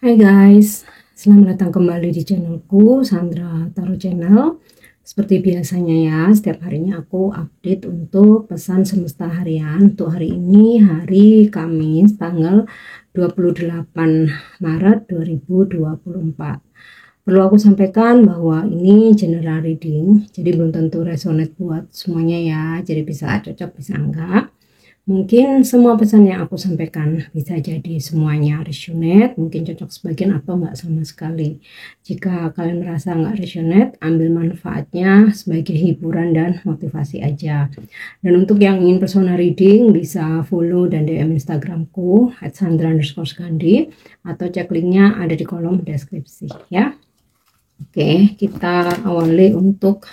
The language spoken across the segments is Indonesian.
Hai guys, selamat datang kembali di channelku Sandra Tarot Channel. Seperti biasanya ya, setiap harinya aku update untuk pesan semesta harian. Untuk hari ini, hari Kamis, tanggal 28 Maret 2024. Perlu aku sampaikan bahwa ini general reading, jadi belum tentu resonate buat semuanya ya. Jadi bisa cocok, bisa enggak. Mungkin semua pesan yang aku sampaikan bisa jadi semuanya resonate, mungkin cocok sebagian atau enggak sama sekali. Jika kalian merasa enggak resonate, ambil manfaatnya sebagai hiburan dan motivasi aja. Dan untuk yang ingin personal reading bisa follow dan DM Instagramku @sandra_gandhi atau cek linknya ada di kolom deskripsi ya. Oke, kita awali untuk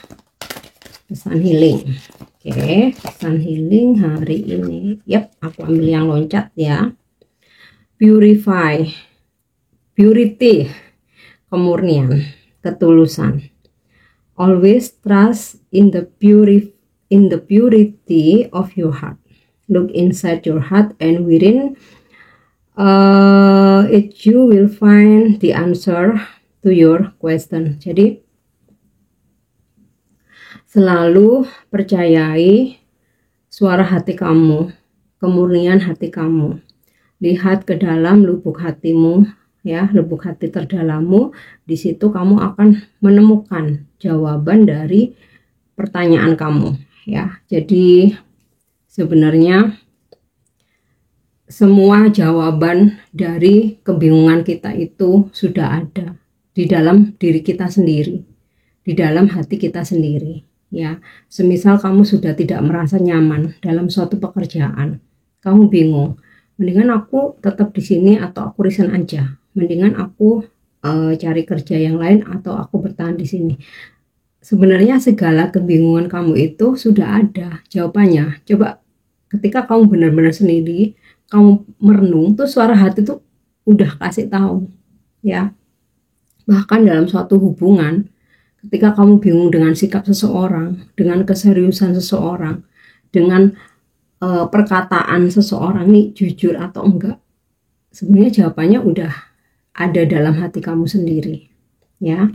pesan healing. Oke, pesan healing hari ini. Yap, aku ambil yang loncat ya. Purify, purity, kemurnian, ketulusan. Always trust in the purity of your heart. Look inside your heart and within it you will find the answer to your question. Jadi selalu percayai suara hati kamu, kemurnian hati kamu. Lihat ke dalam lubuk hatimu ya, lubuk hati terdalammu. Di situ kamu akan menemukan jawaban dari pertanyaan kamu ya. Jadi sebenarnya semua jawaban dari kebingungan kita itu sudah ada di dalam diri kita sendiri, di dalam hati kita sendiri. Ya, semisal kamu sudah tidak merasa nyaman dalam suatu pekerjaan, kamu bingung, mendingan aku tetap di sini atau aku resign aja, mendingan aku cari kerja yang lain atau aku bertahan di sini. Sebenarnya segala kebingungan kamu itu sudah ada jawabannya. Coba ketika kamu benar-benar sendiri, kamu merenung, tuh suara hati tuh udah kasih tahu, ya. Bahkan dalam suatu hubungan, ketika kamu bingung dengan sikap seseorang, dengan keseriusan seseorang, dengan perkataan seseorang nih jujur atau enggak, sebenarnya jawabannya udah ada dalam hati kamu sendiri ya.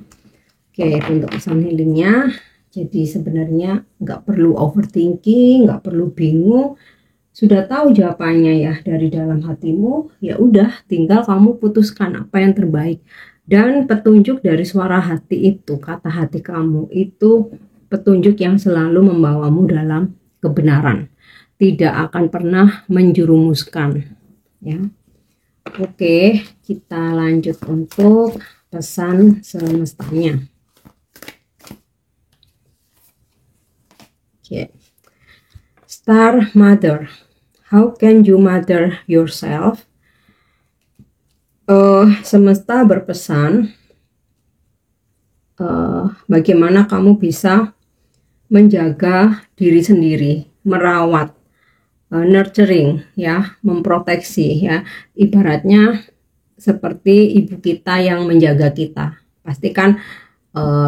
Oke, untuk pesan healingnya, jadi sebenarnya nggak perlu overthinking, nggak perlu bingung, sudah tahu jawabannya ya dari dalam hatimu, ya udah tinggal kamu putuskan apa yang terbaik. Dan petunjuk dari suara hati itu, kata hati kamu itu petunjuk yang selalu membawamu dalam kebenaran, tidak akan pernah menjerumuskan ya. Oke, kita lanjut untuk pesan semestanya. Oke. Star Mother, how can you mother yourself? Semesta berpesan bagaimana kamu bisa menjaga diri sendiri, merawat, nurturing ya, memproteksi ya, ibaratnya seperti ibu kita yang menjaga kita. Pastikan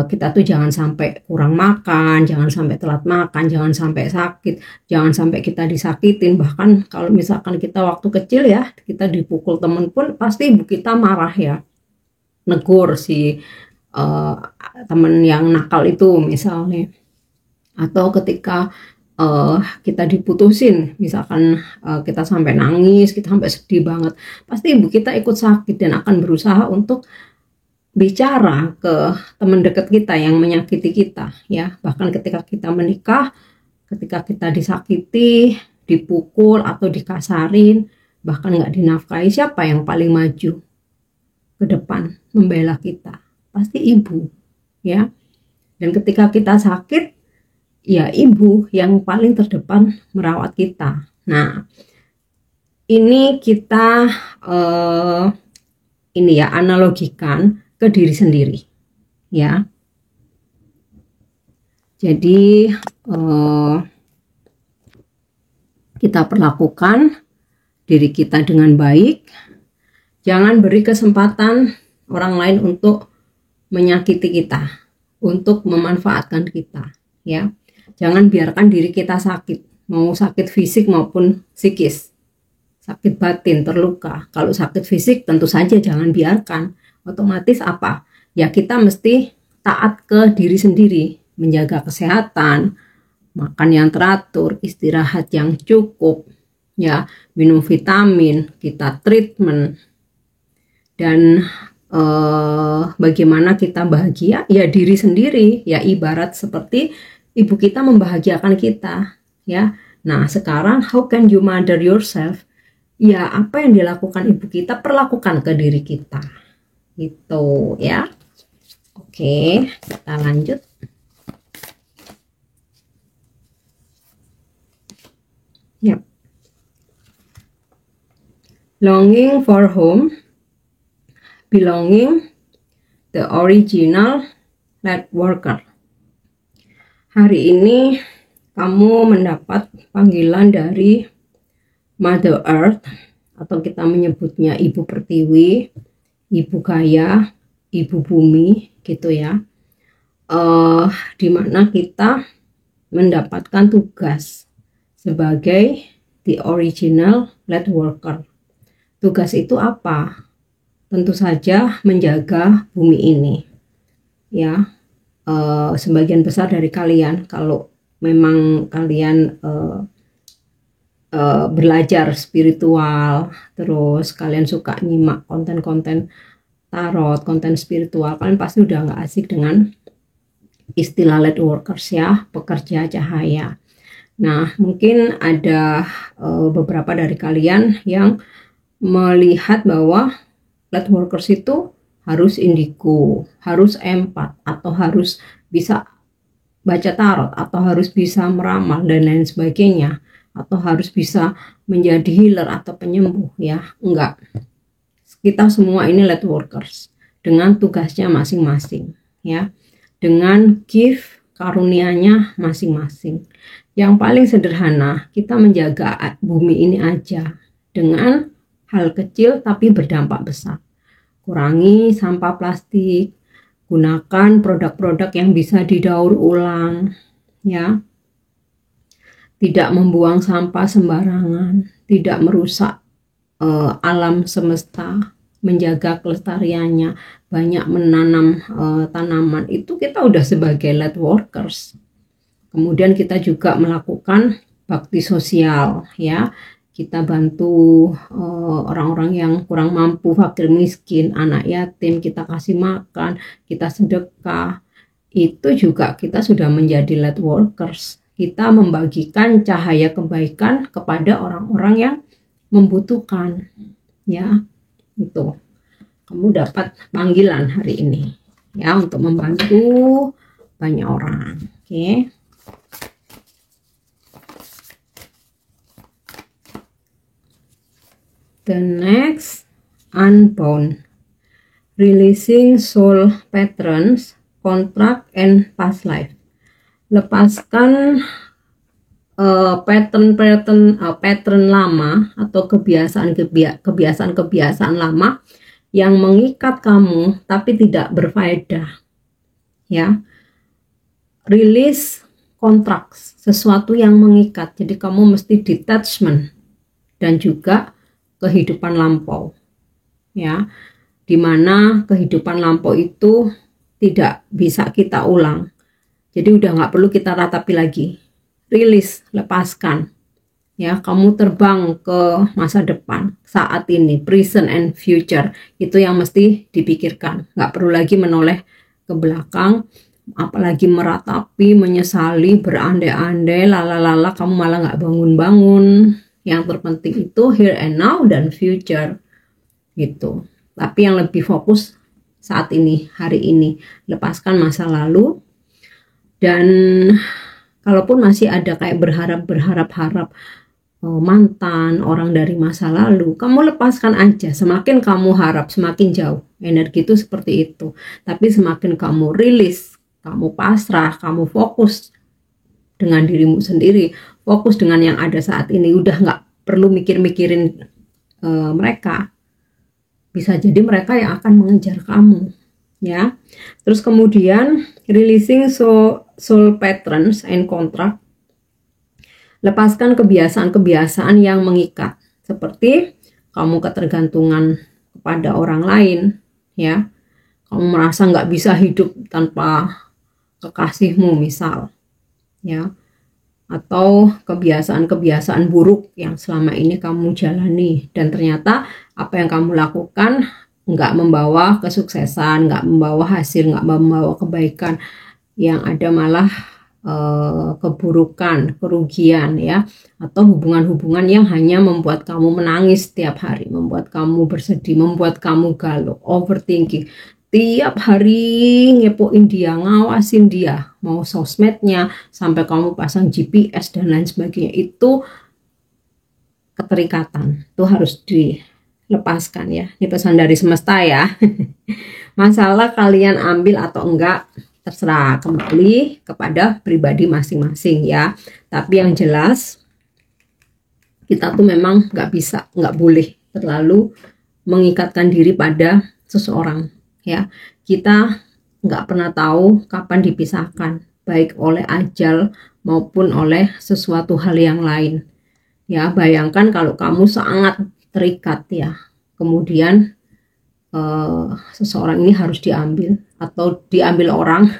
kita tuh jangan sampai kurang makan, jangan sampai telat makan, jangan sampai sakit, jangan sampai kita disakitin. Bahkan kalau misalkan kita waktu kecil ya, kita dipukul temen pun pasti ibu kita marah ya, negur si temen yang nakal itu misalnya. Atau ketika kita diputusin, misalkan kita sampai nangis, kita sampai sedih banget, pasti ibu kita ikut sakit dan akan berusaha untuk bicara ke teman dekat kita yang menyakiti kita ya. Bahkan ketika kita menikah, ketika kita disakiti, dipukul atau dikasarin, bahkan nggak dinafkahi, siapa yang paling maju ke depan membela kita? Pasti ibu ya. Dan ketika kita sakit, ya ibu yang paling terdepan merawat kita. Nah, ini kita ini ya, analogikan ke diri sendiri ya. Jadi kita perlakukan diri kita dengan baik, jangan beri kesempatan orang lain untuk menyakiti kita, untuk memanfaatkan kita ya. Jangan biarkan diri kita sakit, mau sakit fisik maupun psikis sakit batin, terluka. Kalau sakit fisik tentu saja jangan biarkan. Otomatis apa? Ya kita mesti taat ke diri sendiri, menjaga kesehatan, makan yang teratur, istirahat yang cukup, ya, minum vitamin, kita treatment, dan bagaimana kita bahagia, ya diri sendiri, ya ibarat seperti ibu kita membahagiakan kita, ya. Nah sekarang how can you mother yourself? Ya apa yang dilakukan ibu kita perlakukan ke diri kita, gitu ya. Oke, kita lanjut. Yep. Longing for home, belonging, the original light worker. Hari ini kamu mendapat panggilan dari Mother Earth, atau kita menyebutnya Ibu Pertiwi, Ibu Gaia, Ibu Bumi, gitu ya. Dimana kita mendapatkan tugas sebagai the original light worker. Tugas itu apa? Tentu saja menjaga bumi ini, ya. Sebagian besar dari kalian, kalau memang kalian belajar spiritual, terus kalian suka nyimak konten-konten tarot, konten spiritual, kalian pasti udah nggak asik dengan istilah light workers, ya, pekerja cahaya. Nah mungkin ada beberapa dari kalian yang melihat bahwa light workers itu harus indigo, harus empat, atau harus bisa baca tarot, atau harus bisa meramal dan lain sebagainya, atau harus bisa menjadi healer atau penyembuh, ya. Enggak, kita semua ini light workers dengan tugasnya masing-masing, ya, dengan gift karunianya masing-masing. Yang paling sederhana, kita menjaga bumi ini aja dengan hal kecil tapi berdampak besar. Kurangi sampah plastik, gunakan produk-produk yang bisa didaur ulang, ya. Tidak membuang sampah sembarangan, tidak merusak alam semesta, menjaga kelestariannya, banyak menanam tanaman. Itu kita udah sebagai light workers. Kemudian kita juga melakukan bakti sosial, ya. Kita bantu orang-orang yang kurang mampu, fakir miskin, anak yatim, kita kasih makan, kita sedekah. Itu juga kita sudah menjadi light workers. Kita membagikan cahaya kebaikan kepada orang-orang yang membutuhkan, ya. Itu kamu dapat panggilan hari ini, ya, untuk membantu banyak orang. Oke. The next, unbound, releasing soul patterns, contract and past life. Lepaskan pattern lama atau kebiasaan lama yang mengikat kamu tapi tidak berfaedah, ya. Release kontrak, sesuatu yang mengikat. Jadi kamu mesti detachment, dan juga kehidupan lampau, ya, dimana kehidupan lampau itu tidak bisa kita ulang. Jadi udah nggak perlu kita ratapi lagi. Rilis, lepaskan, ya. Kamu terbang ke masa depan, saat ini, present and future. Itu yang mesti dipikirkan. Nggak perlu lagi menoleh ke belakang, apalagi meratapi, menyesali, berandai-andai, lala-lala, kamu malah nggak bangun-bangun. Yang terpenting itu here and now dan future, gitu. Tapi yang lebih fokus saat ini, hari ini. Lepaskan masa lalu. Dan kalaupun masih ada kayak berharap mantan, orang dari masa lalu, kamu lepaskan aja. Semakin kamu harap, semakin jauh. Energi itu seperti itu. Tapi semakin kamu rilis, kamu pasrah, kamu fokus dengan dirimu sendiri, fokus dengan yang ada saat ini, udah nggak perlu mikir-mikirin mereka. Bisa jadi mereka yang akan mengejar kamu, ya. Terus kemudian releasing soul patterns and contract. Lepaskan kebiasaan-kebiasaan yang mengikat, seperti kamu ketergantungan kepada orang lain, ya. Kamu merasa nggak bisa hidup tanpa kekasihmu misal, ya. Atau kebiasaan-kebiasaan buruk yang selama ini kamu jalani dan ternyata apa yang kamu lakukan nggak membawa kesuksesan, nggak membawa hasil, nggak membawa kebaikan, yang ada malah keburukan, kerugian, ya, atau hubungan-hubungan yang hanya membuat kamu menangis setiap hari, membuat kamu bersedih, membuat kamu galau, overthinking, tiap hari ngepoin dia, ngawasin dia, mau sosmednya, sampai kamu pasang GPS dan lain sebagainya. Itu keterikatan, itu harus dilepaskan, ya. Ini pesan dari semesta, ya. Masalah kalian ambil atau enggak terserah, kembali kepada pribadi masing-masing, ya. Tapi yang jelas kita tuh memang nggak boleh terlalu mengikatkan diri pada seseorang, ya. Kita nggak pernah tahu kapan dipisahkan, baik oleh ajal maupun oleh sesuatu hal yang lain, ya. Bayangkan kalau kamu sangat terikat, ya, kemudian seseorang ini harus diambil atau diambil orang,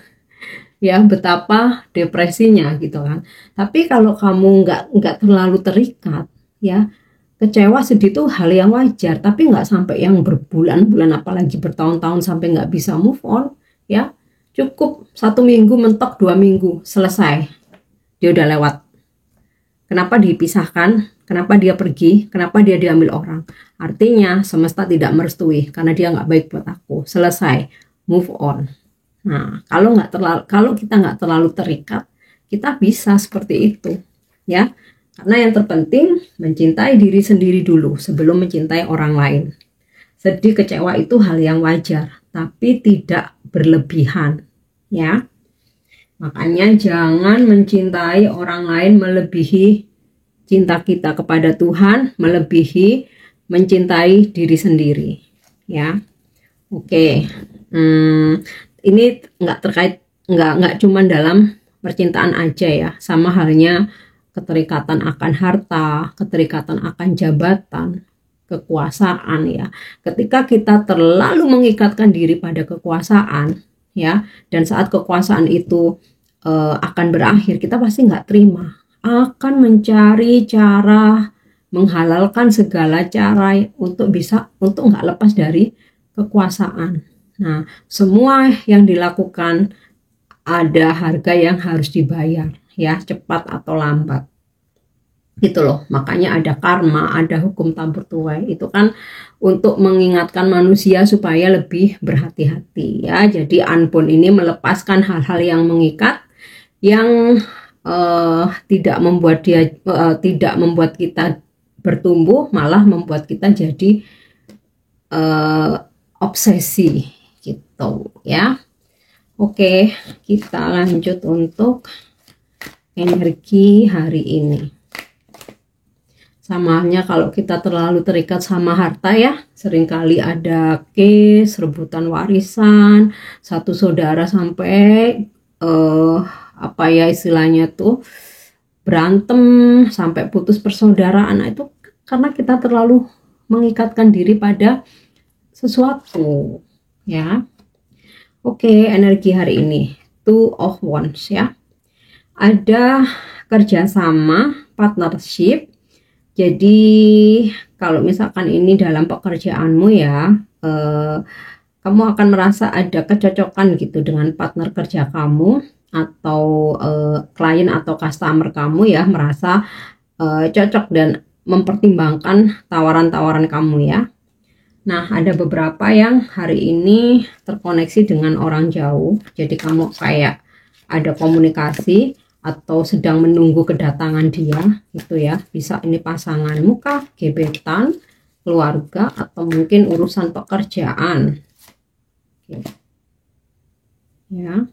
ya, betapa depresinya gitu kan. Tapi kalau kamu nggak terlalu terikat, ya, kecewa sedih itu hal yang wajar, tapi nggak sampai yang berbulan-bulan apalagi bertahun-tahun sampai nggak bisa move on, ya. Cukup 1 minggu mentok, 2 minggu selesai, dia udah lewat. Kenapa dipisahkan? Kenapa dia pergi? Kenapa dia diambil orang? Artinya semesta tidak merestui karena dia nggak baik buat aku. Selesai, move on. Nah, kalau kita nggak terlalu terikat, kita bisa seperti itu, ya. Karena yang terpenting mencintai diri sendiri dulu sebelum mencintai orang lain. Sedih, kecewa itu hal yang wajar, tapi tidak berlebihan, ya. Makanya jangan mencintai orang lain melebihi cinta kita kepada Tuhan, melebihi mencintai diri sendiri, ya. Oke, ini nggak cuma dalam percintaan aja, ya. Sama halnya keterikatan akan harta, keterikatan akan jabatan, kekuasaan, ya. Ketika kita terlalu mengikatkan diri pada kekuasaan, ya, dan saat kekuasaan itu akan berakhir, kita pasti nggak terima, akan mencari cara, menghalalkan segala cara untuk nggak lepas dari kekuasaan. Nah, semua yang dilakukan ada harga yang harus dibayar, ya, cepat atau lambat. Gitu loh, makanya ada karma, ada hukum tabur tuai. Itu kan untuk mengingatkan manusia supaya lebih berhati-hati, ya. Jadi Anbon ini melepaskan hal-hal yang mengikat, yang tidak membuat kita bertumbuh, malah membuat kita jadi obsesi, gitu, ya. Oke, kita lanjut untuk energi hari ini. Sama halnya kalau kita terlalu terikat sama harta, ya, seringkali ada case, rebutan warisan, satu saudara sampai apa ya istilahnya tuh, berantem sampai putus persaudaraan. Nah, itu karena kita terlalu mengikatkan diri pada sesuatu, ya. Oke, energi hari ini 2 of Wands, ya. Ada kerjasama, partnership. Jadi kalau misalkan ini dalam pekerjaanmu, ya, kamu akan merasa ada kecocokan gitu dengan partner kerja kamu, atau klien atau customer kamu, ya, merasa cocok dan mempertimbangkan tawaran-tawaran kamu, ya. Nah, ada beberapa yang hari ini terkoneksi dengan orang jauh, jadi kamu kayak ada komunikasi atau sedang menunggu kedatangan dia, gitu, ya. Bisa ini pasanganmu kah, gebetan, keluarga, atau mungkin urusan pekerjaan. Oke. Ya.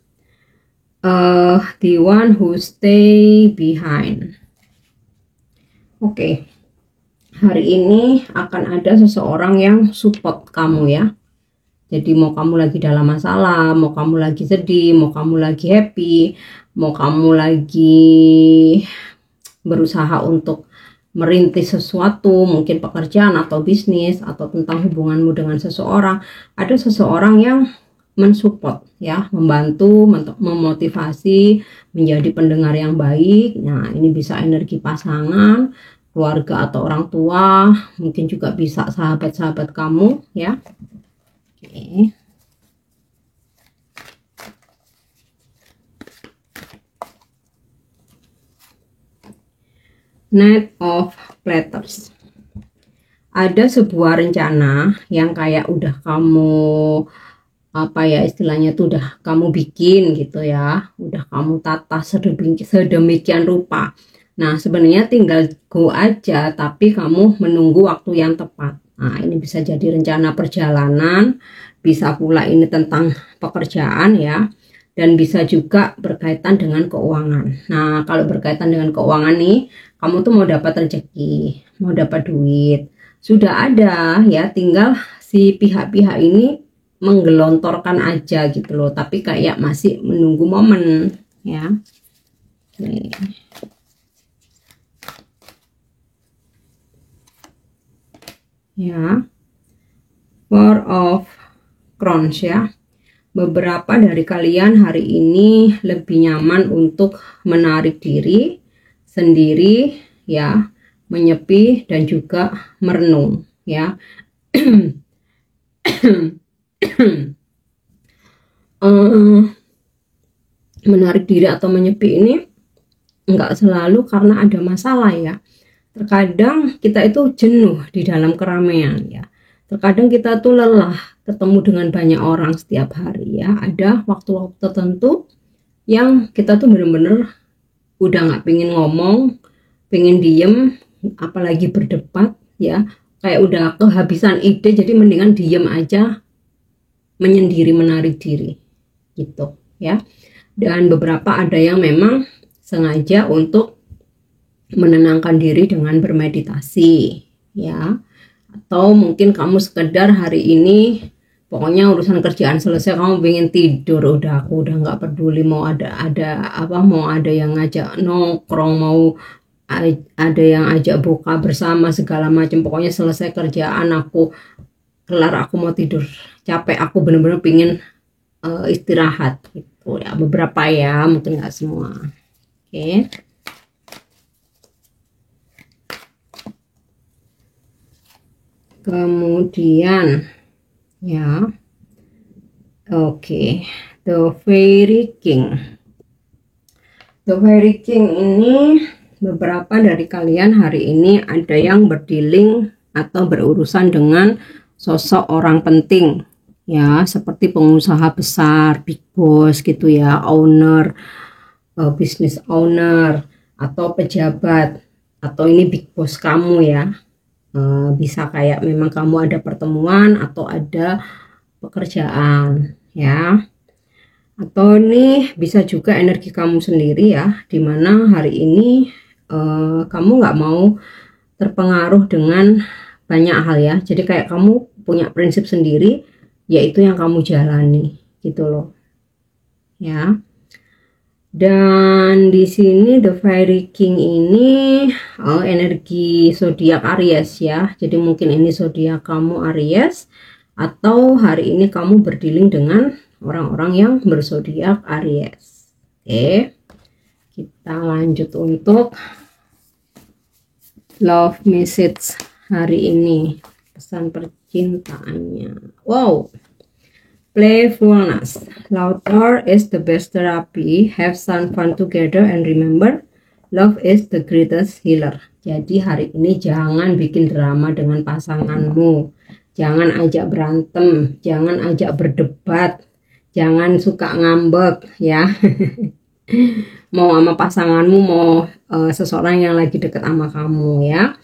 The one who stay behind. Oke. Hari ini akan ada seseorang yang support kamu, ya. Jadi mau kamu lagi dalam masalah, mau kamu lagi sedih, mau kamu lagi happy, mau kamu lagi berusaha untuk merintis sesuatu, mungkin pekerjaan atau bisnis atau tentang hubunganmu dengan seseorang, ada seseorang yang mensupport ya, membantu, memotivasi, menjadi pendengar yang baik. Nah, ini bisa energi pasangan, keluarga atau orang tua, mungkin juga bisa sahabat-sahabat kamu ya. Oke. Knight of Platters. Ada sebuah rencana yang kayak udah kamu apa ya istilahnya tuh udah kamu bikin gitu ya, udah kamu tata sedemikian rupa. Nah, sebenarnya tinggal go aja, tapi kamu menunggu waktu yang tepat. Nah, ini bisa jadi rencana perjalanan, bisa pula ini tentang pekerjaan ya, dan bisa juga berkaitan dengan keuangan. Nah, kalau berkaitan dengan keuangan nih, kamu tuh mau dapat rezeki, mau dapat duit, sudah ada ya, tinggal si pihak-pihak ini menggelontorkan aja gitu loh, tapi kayak masih menunggu momen ya. Oke. Ya, Four of Crowns ya. Beberapa dari kalian hari ini lebih nyaman untuk menarik diri sendiri ya, menyepi dan juga merenung ya. Menarik diri atau menyepi ini enggak selalu karena ada masalah ya. Terkadang kita itu jenuh di dalam keramaian ya. Terkadang kita tuh lelah ketemu dengan banyak orang setiap hari ya. Ada waktu-waktu tertentu yang kita tuh bener-bener udah nggak pengen ngomong, pengen diem, apalagi berdebat ya. Kayak udah kehabisan ide, jadi mendingan diem aja, menyendiri, menarik diri gitu ya. Dan beberapa ada yang memang sengaja untuk menenangkan diri dengan bermeditasi ya, atau mungkin kamu sekedar hari ini pokoknya urusan kerjaan selesai, kamu pengen tidur, udah aku udah nggak peduli mau ada apa, mau ada yang ngajak nongkrong, mau ada yang ajak buka bersama segala macam, pokoknya selesai kerjaan aku kelar, aku mau tidur, capek, aku bener-bener pengen istirahat gitu ya. Beberapa ya, mungkin nggak semua. Oke. Kemudian ya, oke, The Fairy King. The Fairy King ini beberapa dari kalian hari ini ada yang berdealing atau berurusan dengan sosok orang penting ya, seperti pengusaha besar, big boss gitu ya, owner, business owner atau pejabat, atau ini big boss kamu ya. Bisa kayak memang kamu ada pertemuan atau ada pekerjaan ya, atau ini bisa juga energi kamu sendiri ya, dimana hari ini kamu nggak mau terpengaruh dengan banyak hal ya, jadi kayak kamu punya prinsip sendiri, yaitu yang kamu jalani gitu loh ya. Dan di sini The Fairy King ini energi zodiak Aries ya. Jadi mungkin ini zodiak kamu Aries, atau hari ini kamu berdealing dengan orang-orang yang berzodiak Aries. Oke. Kita lanjut untuk love message hari ini. Pesan percintaannya. Wow. Playfulness. Laughter is the best therapy. Have some fun together and remember, love is the greatest healer. Jadi hari ini jangan bikin drama dengan pasanganmu. Jangan ajak berantem, jangan ajak berdebat, jangan suka ngambek ya. Mau sama pasanganmu, mau seseorang yang lagi deket sama kamu ya.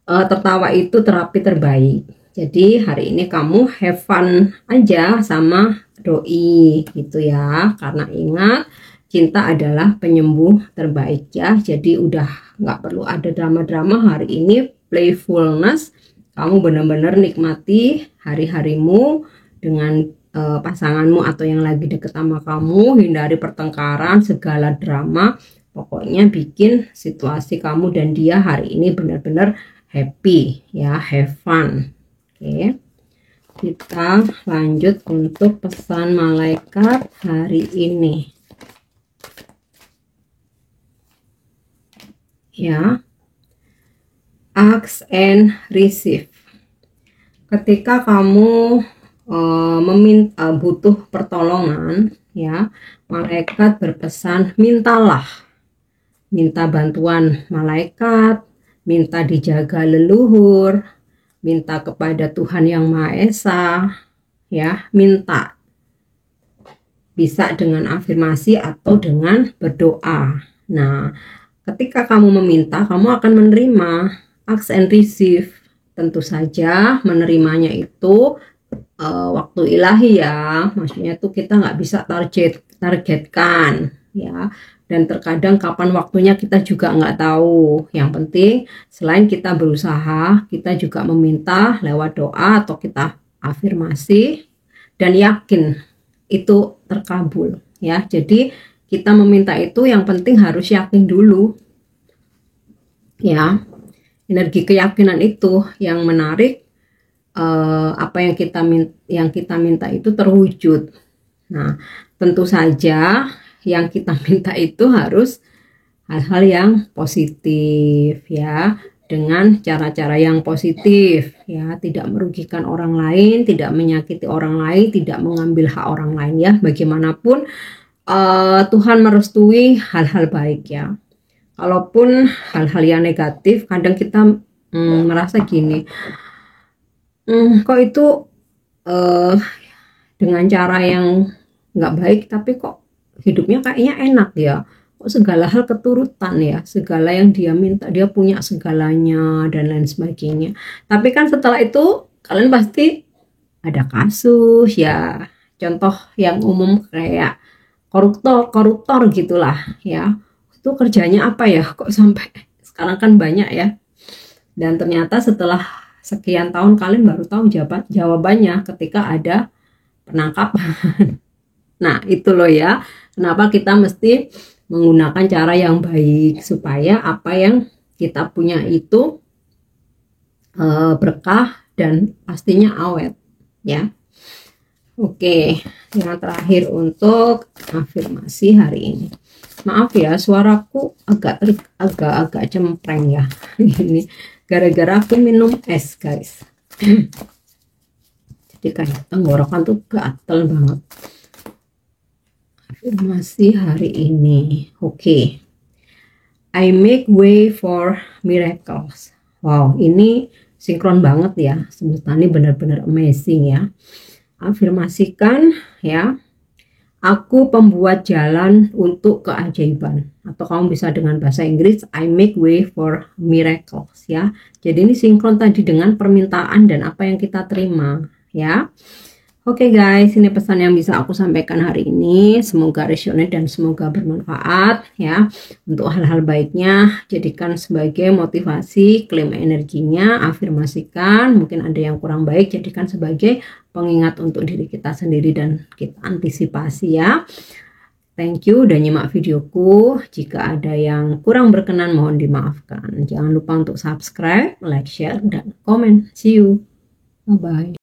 Tertawa itu terapi terbaik. Jadi hari ini kamu have fun aja sama doi gitu ya, karena ingat cinta adalah penyembuh terbaik ya. Jadi udah nggak perlu ada drama-drama hari ini, playfulness, kamu benar-benar nikmati hari-harimu dengan pasanganmu atau yang lagi deket sama kamu, hindari pertengkaran, segala drama, Pokoknya bikin situasi kamu dan dia hari ini benar-benar happy ya, have fun. Oke. Kita lanjut untuk pesan malaikat hari ini. Ya. Ask and receive. Ketika kamu meminta butuh pertolongan ya, malaikat berpesan mintalah. Minta bantuan malaikat, minta dijaga leluhur, minta kepada Tuhan Yang Maha Esa, ya, minta. Bisa dengan afirmasi atau dengan berdoa. Nah, ketika kamu meminta, kamu akan menerima. Ask and receive. Tentu saja menerimanya itu waktu ilahi ya. Maksudnya itu kita nggak bisa targetkan ya. Dan terkadang kapan waktunya kita juga nggak tahu. Yang penting selain kita berusaha, kita juga meminta lewat doa atau kita afirmasi dan yakin itu terkabul ya. Jadi kita meminta itu yang penting harus yakin dulu ya. Energi keyakinan itu yang menarik apa yang kita minta itu terwujud. Nah, tentu saja yang kita minta itu harus hal-hal yang positif ya, dengan cara-cara yang positif ya, tidak merugikan orang lain, tidak menyakiti orang lain, tidak mengambil hak orang lain ya. Bagaimanapun Tuhan merestui hal-hal baik ya. Kalaupun hal-hal yang negatif, kadang kita merasa gini, kok itu dengan cara yang nggak baik, tapi kok hidupnya kayaknya enak ya, kok segala hal keturutan ya, segala yang dia minta dia punya segalanya dan lain sebagainya. Tapi kan setelah itu kalian pasti ada kasus ya, contoh yang umum kayak koruptor gitulah ya, itu kerjanya apa ya kok sampai sekarang kan banyak ya, dan ternyata setelah sekian tahun kalian baru tahu jawabannya ketika ada penangkapan. Nah itu loh ya, kenapa kita mesti menggunakan cara yang baik supaya apa yang kita punya itu berkah dan pastinya awet ya. Oke, yang terakhir untuk afirmasi hari ini. Maaf ya, suaraku agak cempreng ya. Ini gara-gara aku minum es guys. Jadi kayak tenggorokan tuh gatel banget. Afirmasi hari ini. Oke. I make way for miracles. Wow, ini sinkron banget ya. Semesta ini benar-benar amazing ya. Afirmasikan ya. Aku pembuat jalan untuk keajaiban. Atau kamu bisa dengan bahasa Inggris, I make way for miracles ya. Jadi ini sinkron tadi dengan permintaan dan apa yang kita terima ya. Oke guys, ini pesan yang bisa aku sampaikan hari ini. Semoga resonate dan semoga bermanfaat ya. Untuk hal-hal baiknya, jadikan sebagai motivasi, klaim energinya, afirmasikan. Mungkin ada yang kurang baik, jadikan sebagai pengingat untuk diri kita sendiri dan kita antisipasi ya. Thank you udah nyimak videoku. Jika ada yang kurang berkenan mohon dimaafkan. Jangan lupa untuk subscribe, like, share, dan komen. See you. Bye-bye.